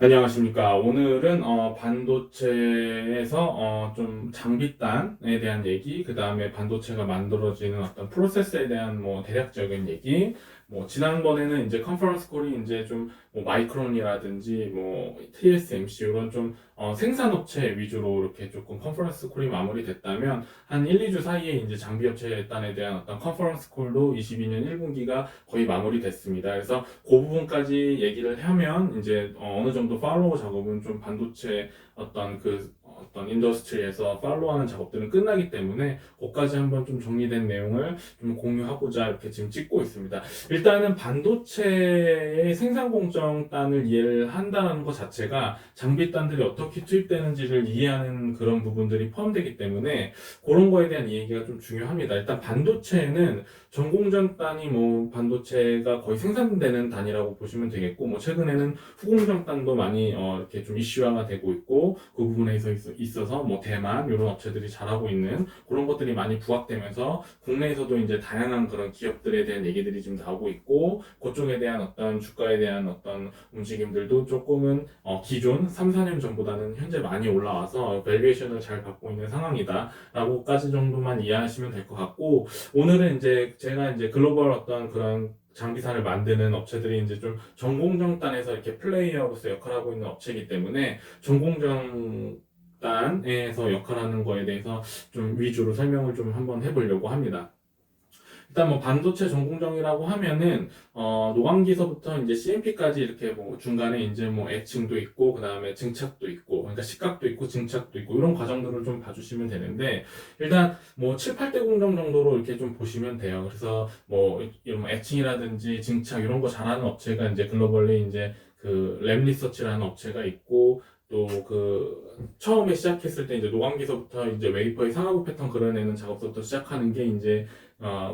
안녕하십니까. 오늘은 반도체에서 좀 장비단에 대한 얘기, 그 다음에 반도체가 만들어지는 어떤 프로세스에 대한 뭐 대략적인 얘기, 뭐 지난번에는 이제 컨퍼런스 콜이 이제 좀뭐 마이크론이라든지 뭐 TSMC 이런 좀 생산업체 위주로 이렇게 조금 컨퍼런스 콜이 마무리됐다면 한 1, 2주 사이에 이제 장비업체 단에 대한 어떤 컨퍼런스 콜도 22년 1분기가 거의 마무리됐습니다. 그래서 그 부분까지 얘기를 하면 이제 어느 정도 팔로우 작업은 좀 반도체 어떤 인더스트리에서 팔로우하는 작업들은 끝나기 때문에 그까지 한번 좀 정리된 내용을 좀 공유하고자 이렇게 지금 찍고 있습니다. 일단은 반도체의 생산 공정단을 이해를 한다는 것 자체가 장비단들이 어떻게 투입되는지를 이해하는 그런 부분들이 포함되기 때문에 그런 거에 대한 이야기가 좀 중요합니다. 일단 반도체는 전공정 단이 뭐 반도체가 거의 생산되는 단위라고 보시면 되겠고, 뭐 최근에는 후공정 단도 많이 이렇게 좀 이슈화가 되고 있고, 그 부분에 있어서 뭐 대만 이런 업체들이 잘하고 있는 그런 것들이 많이 부각되면서 국내에서도 이제 다양한 그런 기업들에 대한 얘기들이 지금 나오고 있고, 그쪽에 대한 어떤 주가에 대한 어떤 움직임들도 조금은 기존 3, 4년 전보다는 현재 많이 올라와서 밸류에이션을 잘 받고 있는 상황이다라고까지 정도만 이해하시면 될 것 같고, 오늘은 이제 제가 이제 글로벌 어떤 그런 장비사를 만드는 업체들이 이제 좀 전공정단에서 이렇게 플레이어로서 역할하고 있는 업체이기 때문에 전공정단에서 역할하는 거에 대해서 좀 위주로 설명을 좀 한번 해보려고 합니다. 일단 뭐 반도체 전공정이라고 하면은 노광기서부터 이제 CMP까지 이렇게 뭐 중간에 이제 뭐 애칭도 있고 그 다음에 증착도 있고 그러니까 식각도 있고 증착도 있고 이런 과정들을 좀 봐주시면 되는데 일단 뭐 7, 8대 공정 정도로 이렇게 좀 보시면 돼요. 그래서 뭐 이런 애칭이라든지 증착 이런 거 잘하는 업체가 이제 글로벌리 이제 그 랩리서치라는 업체가 있고 또 그 처음에 시작했을 때 이제 노광기서부터 이제 웨이퍼의 상하부 패턴 그려내는 작업부터 시작하는 게 이제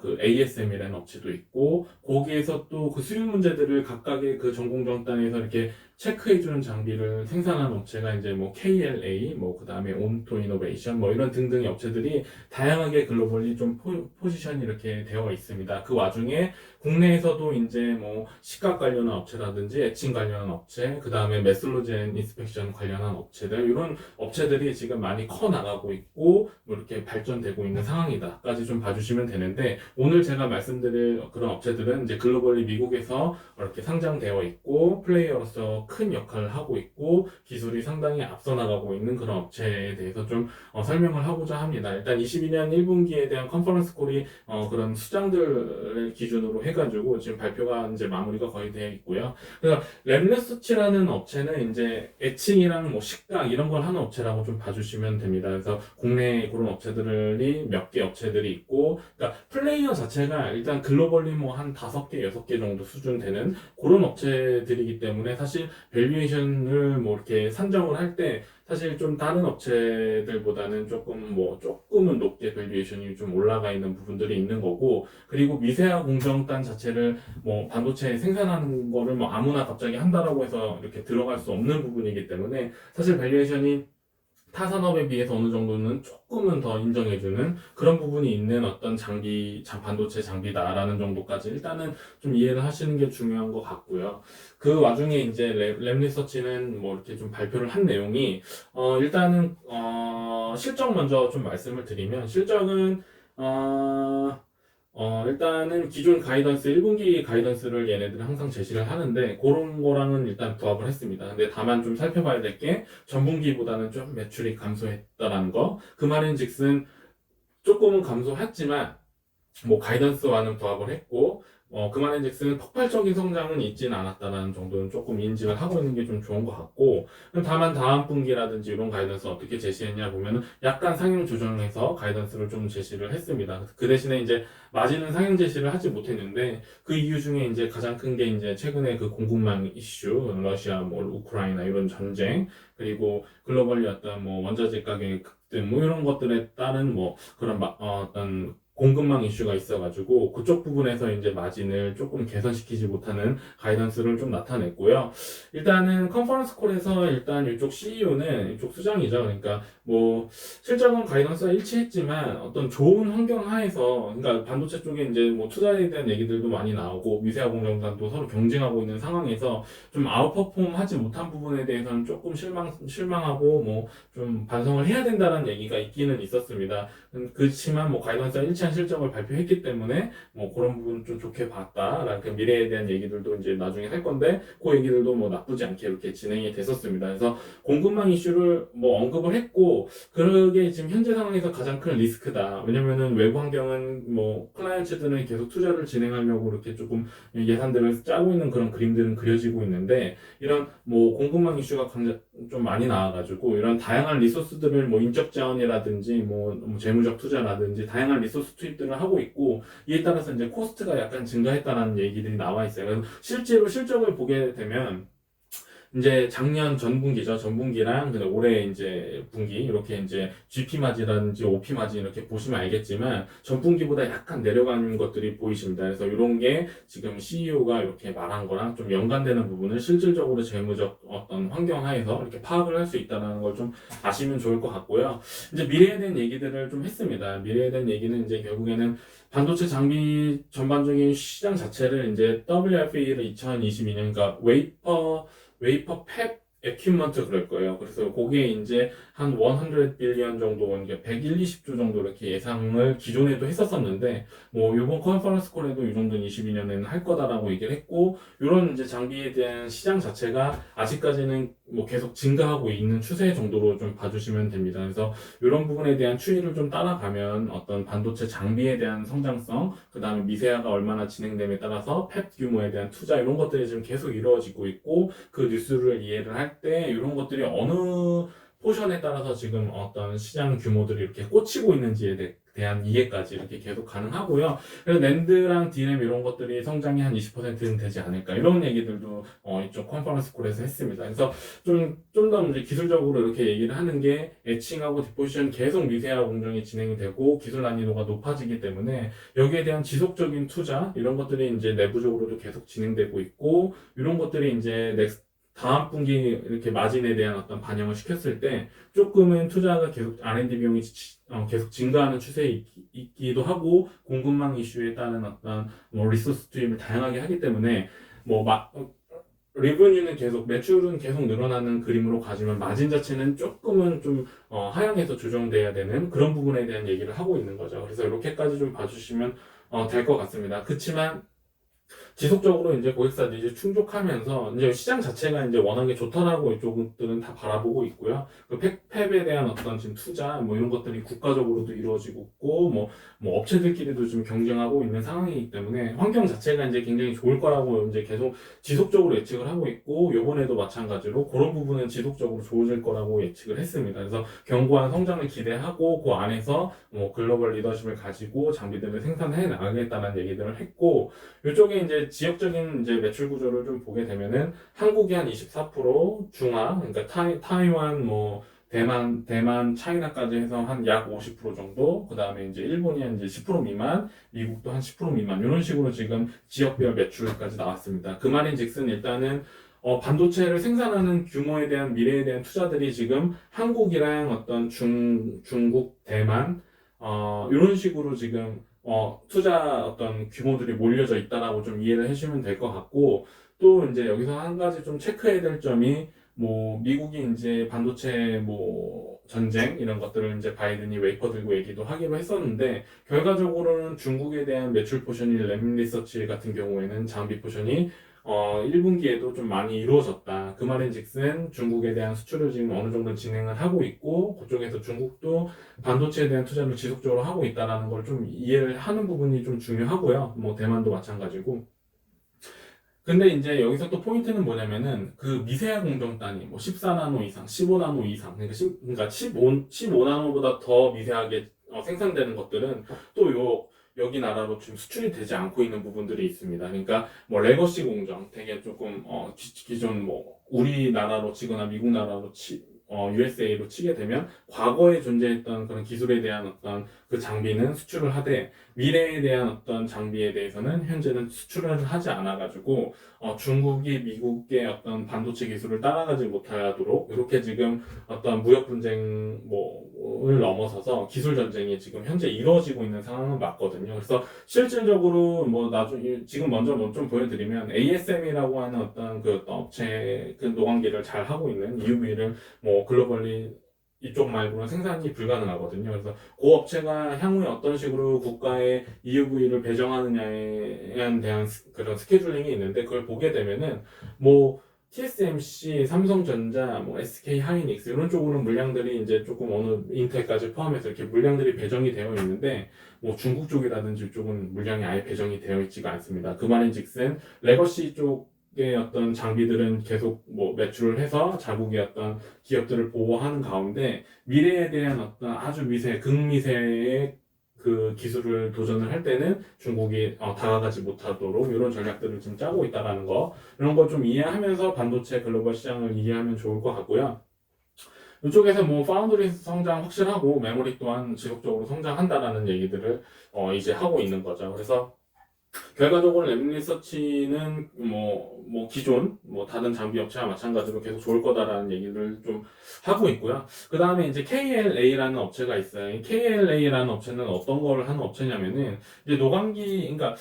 그 ASM이라는 업체도 있고 거기에서 또 그 수율 문제들을 각각의 그 전공정단에서 이렇게 체크해주는 장비를 생산하는 업체가 이제 뭐 KLA 뭐 그다음에 온토 이노베이션 뭐 이런 등등의 업체들이 다양하게 글로벌리 좀 포지션이 이렇게 되어 있습니다. 그 와중에 국내에서도 이제 뭐 식각 관련한 업체라든지 애칭 관련한 업체 그다음에 메슬로젠 인스펙션 관련한 업체들 이런 업체들이 지금 많이 커 나가고 있고 뭐 이렇게 발전되고 있는 상황이다까지 좀 봐주시면 되는데 오늘 제가 말씀드릴 그런 업체들은 이제 글로벌리 미국에서 이렇게 상장되어 있고 플레이어로서 큰 역할을 하고 있고 기술이 상당히 앞서 나가고 있는 그런 업체에 대해서 좀 설명을 하고자 합니다. 일단 22년 1분기에 대한 컨퍼런스 콜이 그런 수장들을 기준으로 해가지고 지금 발표가 이제 마무리가 거의 되어 있고요. 그래서 랩레서치라는 업체는 이제 애칭이랑 뭐 식당 이런 걸 하는 업체라고 좀 봐주시면 됩니다. 그래서 국내 그런 업체들이 몇 개 업체들이 있고, 그러니까 플레이어 자체가 일단 글로벌리 뭐 한 5개, 6개 정도 수준 되는 그런 업체들이기 때문에 사실 밸류에이션을 뭐 이렇게 산정을 할 때 사실 좀 다른 업체들보다는 조금은 높게 밸류에이션이 좀 올라가 있는 부분들이 있는 거고, 그리고 미세화 공정단 자체를 뭐 반도체 생산하는 거를 뭐 아무나 갑자기 한다라고 해서 이렇게 들어갈 수 없는 부분이기 때문에 사실 밸류에이션이 타 산업에 비해서 어느 정도는 조금은 더 인정해주는 그런 부분이 있는 어떤 반도체 장비다라는 정도까지 일단은 좀 이해를 하시는 게 중요한 것 같고요. 그 와중에 이제 랩리서치는 뭐 이렇게 좀 발표를 한 내용이, 일단은, 실적 먼저 좀 말씀을 드리면, 실적은, 어, 일단은 기존 가이던스 1분기 가이던스를 얘네들은 항상 제시를 하는데 그런 거랑은 일단 부합을 했습니다. 근데 다만 좀 살펴봐야 될 게 전분기보다는 좀 매출이 감소했다라는 거. 그 말인즉슨 조금은 감소했지만 뭐 가이던스와는 부합을 했고 그만인즉슨 폭발적인 성장은 있지는 않았다는 정도는 조금 인지를 하고 있는 게 좀 좋은 것 같고 다만 다음 분기라든지 이런 가이던스 어떻게 제시했냐 보면은 약간 상향 조정해서 가이던스를 좀 제시를 했습니다. 그 대신에 이제 마진은 상향 제시를 하지 못했는데 그 이유 중에 이제 가장 큰 게 이제 최근에 그 공급망 이슈, 러시아 뭐 우크라이나 이런 전쟁 그리고 글로벌리 어떤 뭐 원자재 가격 급등 뭐 이런 것들에 따른 뭐 그런 어떤 공급망 이슈가 있어가지고 그쪽 부분에서 이제 마진을 조금 개선시키지 못하는 가이던스를 좀 나타냈고요. 일단은 컨퍼런스 콜에서 일단 이쪽 CEO는 이쪽 수장이죠. 그러니까 뭐 실적은 가이던스와 일치했지만 어떤 좋은 환경 하에서, 그러니까 반도체 쪽에 이제 뭐 투자에 대한 얘기들도 많이 나오고 미세화 공정단도 서로 경쟁하고 있는 상황에서 좀 아웃퍼폼 하지 못한 부분에 대해서는 조금 실망하고 뭐 좀 반성을 해야 된다는 얘기가 있기는 있었습니다. 그렇지만 뭐 가이던스와 일치한 실적을 발표했기 때문에 뭐 그런 부분 좀 좋게 봤다라는 그 미래에 대한 얘기들도 이제 나중에 할 건데 그 얘기들도 뭐 나쁘지 않게 이렇게 진행이 됐었습니다. 그래서 공급망 이슈를 뭐 언급을 했고, 그게 지금 현재 상황에서 가장 큰 리스크다. 왜냐면은 외부 환경은 뭐 클라이언츠들은 계속 투자를 진행하려고 이렇게 조금 예산들을 짜고 있는 그런 그림들은 그려지고 있는데, 이런 뭐 공급망 이슈가 좀 많이 나와가지고 이런 다양한 리소스들을 뭐 인적 자원이라든지 뭐 재무적 투자라든지 다양한 리소스 투입들을 하고 있고, 이에 따라서 이제 코스트가 약간 증가했다는 얘기들이 나와 있어요. 그래서 실제로 실적을 보게 되면 이제 작년 전분기죠. 전분기랑 근데 올해 이제 분기 이렇게 이제 GP 마진이라든지 OP 마진 이렇게 보시면 알겠지만 전분기보다 약간 내려가는 것들이 보이십니다. 그래서 이런 게 지금 CEO가 이렇게 말한 거랑 좀 연관되는 부분을 실질적으로 재무적 어떤 환경 하에서 이렇게 파악을 할 수 있다는 걸 좀 아시면 좋을 것 같고요. 이제 미래에 대한 얘기들을 좀 했습니다. 미래에 대한 얘기는 이제 결국에는 반도체 장비 전반적인 시장 자체를 이제 WFE를 2022년, 그러니까 웨이퍼 팹 에퀴먼트 그럴 거예요. 그래서 그게 이제 한 100 빌리언 정도, 그러니까 120조 정도 이렇게 예상을 기존에도 했었었는데, 뭐 요번 컨퍼런스 콜에도 이 정도는 22년에는 할 거다라고 얘기를 했고, 이런 이제 장비에 대한 시장 자체가 아직까지는 뭐 계속 증가하고 있는 추세 정도로 좀 봐주시면 됩니다. 그래서 이런 부분에 대한 추이를 좀 따라가면 어떤 반도체 장비에 대한 성장성, 그 다음에 미세화가 얼마나 진행됨에 따라서 팹 규모에 대한 투자, 이런 것들이 지금 계속 이루어지고 있고, 그 뉴스를 이해를 할 때 이런 것들이 어느 포션에 따라서 지금 어떤 시장 규모들이 이렇게 꽂히고 있는지에 대한 이해까지 이렇게 계속 가능하고요. 그래서 낸드랑 디램 이런 것들이 성장이 한 20%는 되지 않을까, 이런 얘기들도 이쪽 컨퍼런스 콜에서 했습니다. 그래서 좀 더 이제 기술적으로 이렇게 얘기를 하는 게, 에칭하고 디포지션 계속 미세화 공정이 진행이 되고 기술 난이도가 높아지기 때문에 여기에 대한 지속적인 투자, 이런 것들이 이제 내부적으로도 계속 진행되고 있고, 이런 것들이 이제 다음 분기 이렇게 마진에 대한 어떤 반영을 시켰을 때 조금은 투자가 계속 R&D 비용이 계속 증가하는 추세에 있기도 하고, 공급망 이슈에 따른 어떤 뭐 리소스 투입을 다양하게 하기 때문에 뭐 리브뉴는 계속, 매출은 계속 늘어나는 그림으로 가지만 마진 자체는 조금은 좀 하향해서 조정돼야 되는 그런 부분에 대한 얘기를 하고 있는 거죠. 그래서 이렇게까지 좀 봐주시면 될 것 같습니다. 그렇지만 지속적으로 이제 고객사 니즈 충족하면서 이제 시장 자체가 이제 워낙에 좋다라고 이쪽들은 다 바라보고 있고요. 그 팹에 대한 어떤 지금 투자 뭐 이런 것들이 국가적으로도 이루어지고 있고, 뭐 업체들끼리도 좀 경쟁하고 있는 상황이기 때문에 환경 자체가 이제 굉장히 좋을 거라고 이제 계속 지속적으로 예측을 하고 있고, 요번에도 마찬가지로 그런 부분은 지속적으로 좋아질 거라고 예측을 했습니다. 그래서 견고한 성장을 기대하고 그 안에서 뭐 글로벌 리더십을 가지고 장비들을 생산해 나가겠다는 얘기들을 했고, 이쪽에 이제 지역적인 이제 매출 구조를 좀 보게 되면은 한국이 한 24%, 중화, 그러니까 타이완, 뭐 대만, 차이나까지 해서 한 약 50% 정도, 그 다음에 이제 일본이 한 이제 10% 미만, 미국도 한 10% 미만, 이런 식으로 지금 지역별 매출까지 나왔습니다. 그 말인즉슨 일단은 반도체를 생산하는 규모에 대한 미래에 대한 투자들이 지금 한국이랑 어떤 중국, 대만, 이런 식으로 지금 투자 어떤 규모들이 몰려져 있다라고 좀 이해를 해주시면 될 것 같고, 또 이제 여기서 한 가지 좀 체크해야 될 점이, 뭐 미국이 이제 반도체 뭐 전쟁 이런 것들을 이제 바이든이 웨이퍼 들고 얘기도 하기로 했었는데, 결과적으로는 중국에 대한 매출 포션이 램 리서치 같은 경우에는 장비 포션이 1분기에도 좀 많이 이루어졌다. 그 말인즉슨 중국에 대한 수출을 지금 어느 정도 진행을 하고 있고, 그쪽에서 중국도 반도체에 대한 투자를 지속적으로 하고 있다라는 걸 좀 이해를 하는 부분이 좀 중요하고요. 뭐 대만도 마찬가지고. 근데 이제 여기서 또 포인트는 뭐냐면은 그 미세화 공정 단위, 뭐 14나노 이상, 15나노 이상, 그러니까 15나노보다 더 미세하게 생산되는 것들은 또 여기 나라로 지금 수출이 되지 않고 있는 부분들이 있습니다. 그러니까 뭐 레거시 공정, 되게 조금 기존 뭐 우리나라로 치거나 미국 나라로 USA로 치게 되면 과거에 존재했던 그런 기술에 대한 어떤 그 장비는 수출을 하되 미래에 대한 어떤 장비에 대해서는 현재는 수출을 하지 않아가지고 중국이 미국의 어떤 반도체 기술을 따라가지 못하도록 이렇게 지금 어떤 무역 분쟁 뭐를 넘어서서 기술 전쟁이 지금 현재 이루어지고 있는 상황은 맞거든요. 그래서 실질적으로 뭐 나중에 지금 먼저 뭐 좀 보여드리면 ASM이라고 하는 어떤 그 업체 그 노광기를 잘 하고 있는 EUV를 뭐 글로벌리 이쪽 말고는 생산이 불가능하거든요. 그래서 그 업체가 향후에 어떤 식으로 국가의 EUV를 배정하느냐에 대한 그런 스케줄링이 있는데 그걸 보게 되면은 뭐 TSMC, 삼성전자, 뭐 SK 하이닉스 이런 쪽으로는 물량들이 이제 조금 어느 인텔까지 포함해서 이렇게 물량들이 배정이 되어 있는데 뭐 중국 쪽이라든지 이쪽은 물량이 아예 배정이 되어 있지가 않습니다. 그 말인즉슨 레거시 쪽의 어떤 장비들은 계속 뭐 매출을 해서 자국의 어떤 기업들을 보호하는 가운데 미래에 대한 어떤 아주 미세, 극미세의 그 기술을 도전을 할 때는 중국이 다가가지 못하도록 이런 전략들을 지금 짜고 있다라는 거 이런 거 좀 이해하면서 반도체 글로벌 시장을 이해하면 좋을 것 같고요. 이쪽에서 뭐 파운드리 성장 확실하고 메모리 또한 지속적으로 성장한다라는 얘기들을 이제 하고 있는 거죠. 그래서 결과적으로 랩리서치는 뭐 기존 뭐 다른 장비 업체와 마찬가지로 계속 좋을 거다라는 얘기를 좀 하고 있고요. 그 다음에 이제 KLA라는 업체가 있어요. 이 KLA라는 업체는 어떤 거를 하는 업체냐면은 이제 노광기 그러니까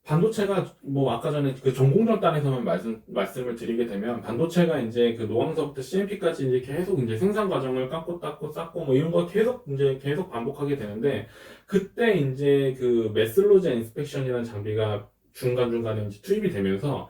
반도체가 뭐 아까 전에 그 전공정 단에서만 말씀을 드리게 되면 반도체가 이제 그 노광서부터 CMP까지 이제 계속 이제 생산 과정을 깎고 닦고 쌓고 뭐 이런 거 계속 반복하게 되는데 그때 이제 그 메슬로제 인스펙션이라는 장비가 중간중간에 이제 투입이 되면서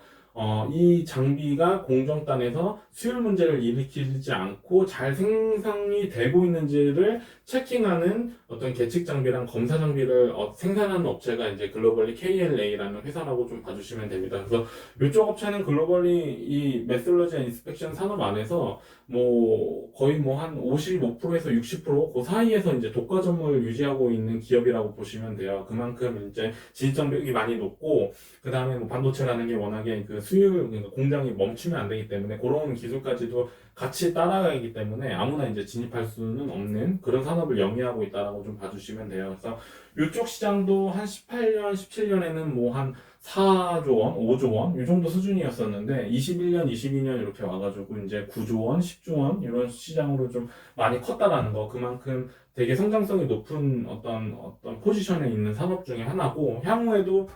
이 장비가 공정단에서 수율 문제를 일으키지 않고 잘 생산이 되고 있는지를 체킹하는 어떤 계측 장비랑 검사 장비를 생산하는 업체가 이제 글로벌리 KLA라는 회사라고 좀 봐주시면 됩니다. 그래서 이쪽 업체는 글로벌리 이 메슬로지 인스펙션 산업 안에서 뭐 거의 뭐 한 55%에서 60%그 사이에서 이제 독과점을 유지하고 있는 기업이라고 보시면 돼요. 그만큼 이제 진입장벽이 많이 높고 그 다음에 뭐 반도체라는 게 워낙에 그 수율 그러니까 공장이 멈추면 안 되기 때문에 그런 기술까지도 같이 따라가기 때문에 아무나 이제 진입할 수는 없는 그런 산업을 영위하고 있다라고 좀 봐주시면 돼요. 그래서 이쪽 시장도 한 18년, 17년에는 뭐 한 4조 원, 5조 원, 이 정도 수준이었었는데 21년, 22년 이렇게 와가지고 이제 9조 원, 10조 원 이런 시장으로 좀 많이 컸다라는 거 그만큼 되게 성장성이 높은 어떤 포지션에 있는 산업 중에 하나고 향후에도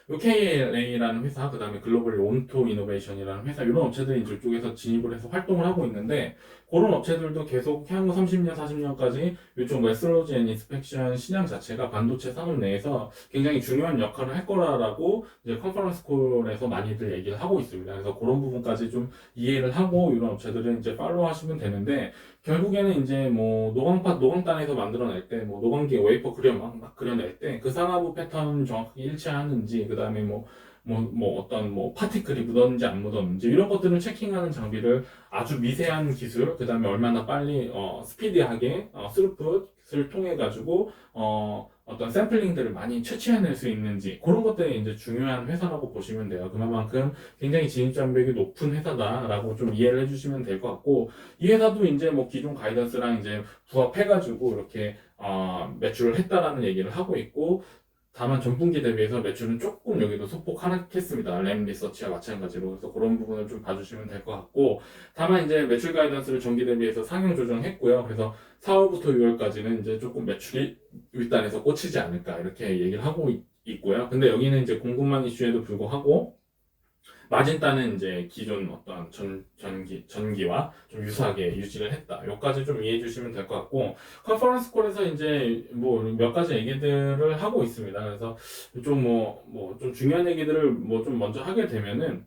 요 KLA라는 회사, 그 다음에 글로벌 온토 이노베이션이라는 회사, 이런 업체들이 이쪽에서 진입을 해서 활동을 하고 있는데, 그런 업체들도 계속 향후 30년, 40년까지 이쪽 메스로지 앤 인스펙션 시장 자체가 반도체 산업 내에서 굉장히 중요한 역할을 할 거라고 이제 컨퍼런스 콜에서 많이들 얘기를 하고 있습니다. 그래서 그런 부분까지 좀 이해를 하고 이런 업체들은 이제 팔로우 하시면 되는데, 결국에는 이제 뭐 노광단에서 만들어낼 때, 뭐 노광기 웨이퍼 막 그려낼 때 그 산화부 패턴 정확하게 일치하는지, 그 다음에 뭐 어떤 뭐 파티클이 묻었는지 안 묻었는지 이런 것들을 체킹하는 장비를 아주 미세한 기술, 그 다음에 얼마나 빨리 스피디하게 스루풋을 통해 가지고 어떤 샘플링들을 많이 채취해낼 수 있는지 그런 것들이 이제 중요한 회사라고 보시면 돼요. 그만큼 굉장히 진입장벽이 높은 회사다라고 좀 이해를 해주시면 될 것 같고 이 회사도 이제 뭐 기존 가이던스랑 이제 부합해가지고 이렇게 매출을 했다라는 얘기를 하고 있고 다만 전분기 대비해서 매출은 조금 여기도 소폭 하락했습니다. 램 리서치와 마찬가지로. 그래서 그런 부분을 좀 봐주시면 될 것 같고 다만 이제 매출 가이던스를 전기 대비해서 상향 조정했고요. 그래서 4월부터 6월까지는 이제 조금 매출이 윗단에서 꽂히지 않을까 이렇게 얘기를 하고 있고요. 근데 여기는 이제 공급망 이슈에도 불구하고 마진단은 이제 기존 어떤 전기와 좀 유사하게 유지를 했다. 여기까지 좀 이해해 주시면 될 것 같고, 컨퍼런스 콜에서 이제 뭐 몇 가지 얘기들을 하고 있습니다. 그래서 좀 좀 중요한 얘기들을 뭐 좀 먼저 하게 되면은,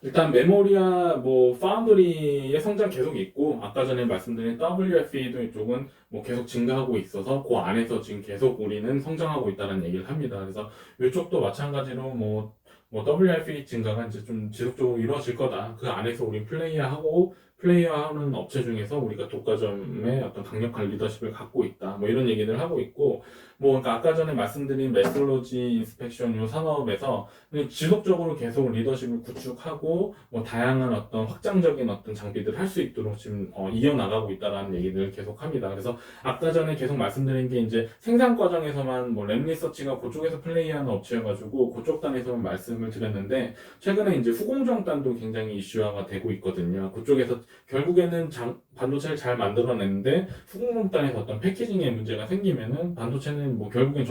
일단 메모리와 뭐 파운드리의 성장 계속 있고 아까 전에 말씀드린 WFE도 이쪽은 뭐 계속 증가하고 있어서 그 안에서 지금 계속 우리는 성장하고 있다는 얘기를 합니다. 그래서 이쪽도 마찬가지로 뭐 WFE 증가가 이제 좀 지속적으로 이루어질 거다. 그 안에서 우리 플레이하고 플레이어하는 업체 중에서 우리가 독과점의 어떤 강력한 리더십을 갖고 있다. 뭐 이런 얘기를 하고 있고, 뭐 그러니까 아까 전에 말씀드린 메트로로지 인스펙션 요 산업에서 지속적으로 계속 리더십을 구축하고 뭐 다양한 어떤 확장적인 어떤 장비들을 할 수 있도록 지금 이어나가고 있다라는 얘기를 계속 합니다. 그래서 아까 전에 계속 말씀드린 게 이제 생산 과정에서만 뭐 램리서치가 그쪽에서 플레이하는 업체여가지고 그쪽 단에서만 말씀을 드렸는데 최근에 이제 후공정단도 굉장히 이슈화가 되고 있거든요. 그쪽에서 결국에는 반도체를 잘 만들어냈는데 후공정단에서 어떤 패키징에 문제가 생기면은 반도체는 뭐 결국엔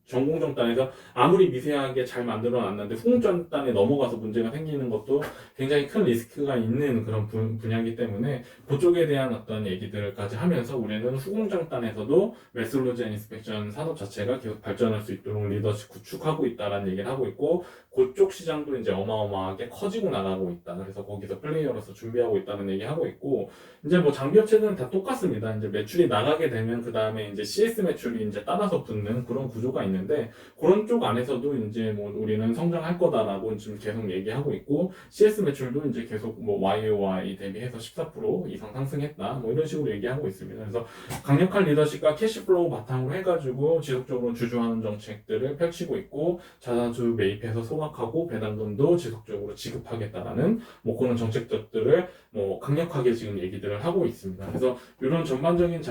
전공정단에서 아무리 미세하게 잘 만들어놨는데 후공정단에 넘어가서 문제가 생기는 것도 굉장히 큰 리스크가 있는 그런 분야이기 때문에 그쪽에 대한 어떤 얘기들까지 하면서 우리는 후공정단에서도 메솔로지 인스펙션 산업 자체가 계속 발전할 수 있도록 리더십 구축하고 있다라는 얘기를 하고 있고 그쪽 시장도 이제 어마어마하게 커지고 나가고 있다. 그래서 거기서 플레이어로서 준비하고 있다는 얘기 하고 있고 이제 뭐 장비 업체들은 다 똑같습니다. 이제 매출이 나가게 되면 그 다음에 이제 CS 매출이 이제 따라서 붙는 그런 구조가 있는데 그런 쪽 안에서도 이제 뭐 우리는 성장할 거다라고 지금 계속 얘기하고 있고 CS 매출도 이제 계속 뭐 YOY 대비해서 14% 이상 상승했다. 뭐 이런 식으로 얘기하고 있습니다. 그래서 강력한 리더십과 캐시플로우 바탕으로 해가지고 지속적으로 주주하는 정책들을 펼치고 있고 자사주 매입해서 소각하고 배당금도 지속적으로 지급하겠다라는 뭐 그런 정책들을 뭐 강력하게 지금 얘기들을 하고 있습니다. 그래서 이런 전반적인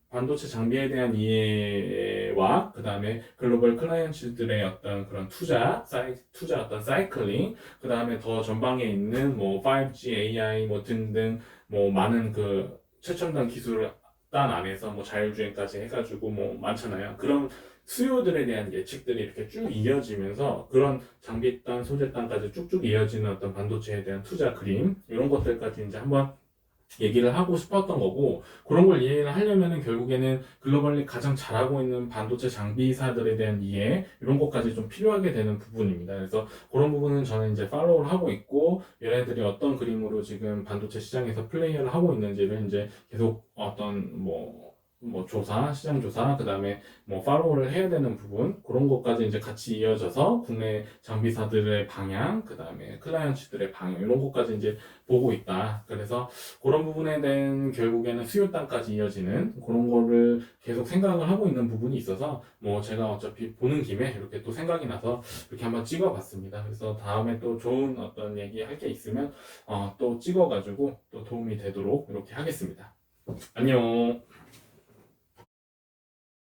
반도체 장비에 대한 이해와 그 다음에 글로벌 클라이언츠들의 어떤 그런 투자 어떤 사이클링, 그 다음에 더 전방에 있는 뭐 5G, AI 뭐 등등 뭐 많은 그 최첨단 기술을 단 안에서 뭐 자율주행까지 해가지고 뭐 많잖아요. 그런 수요들에 대한 예측들이 이렇게 쭉 이어지면서 그런 장비단, 소재단까지 쭉쭉 이어지는 어떤 반도체에 대한 투자 그림 이런 것들까지 이제 한번 얘기를 하고 싶었던 거고 그런 걸 이해를 하려면은 결국에는 글로벌리 가장 잘하고 있는 반도체 장비사들에 대한 이해 이런 것까지 좀 필요하게 되는 부분입니다. 그래서 그런 부분은 저는 이제 팔로우를 하고 있고 얘네들이 어떤 그림으로 지금 반도체 시장에서 플레이를 하고 있는지를 이제 계속 어떤 조사, 시장 조사, 그 다음에 뭐 팔로우를 해야 되는 부분 그런 것까지 이제 같이 이어져서 국내 장비사들의 방향, 그 다음에 클라이언츠들의 방향 이런 것까지 이제 보고 있다. 그래서 그런 부분에 대한 결국에는 수요 땅까지 이어지는 그런 거를 계속 생각을 하고 있는 부분이 있어서 뭐 제가 어차피 보는 김에 이렇게 또 생각이 나서 이렇게 한번 찍어봤습니다. 그래서 다음에 또 좋은 어떤 얘기 할 게 있으면 또 찍어가지고 또 도움이 되도록 이렇게 하겠습니다. 안녕.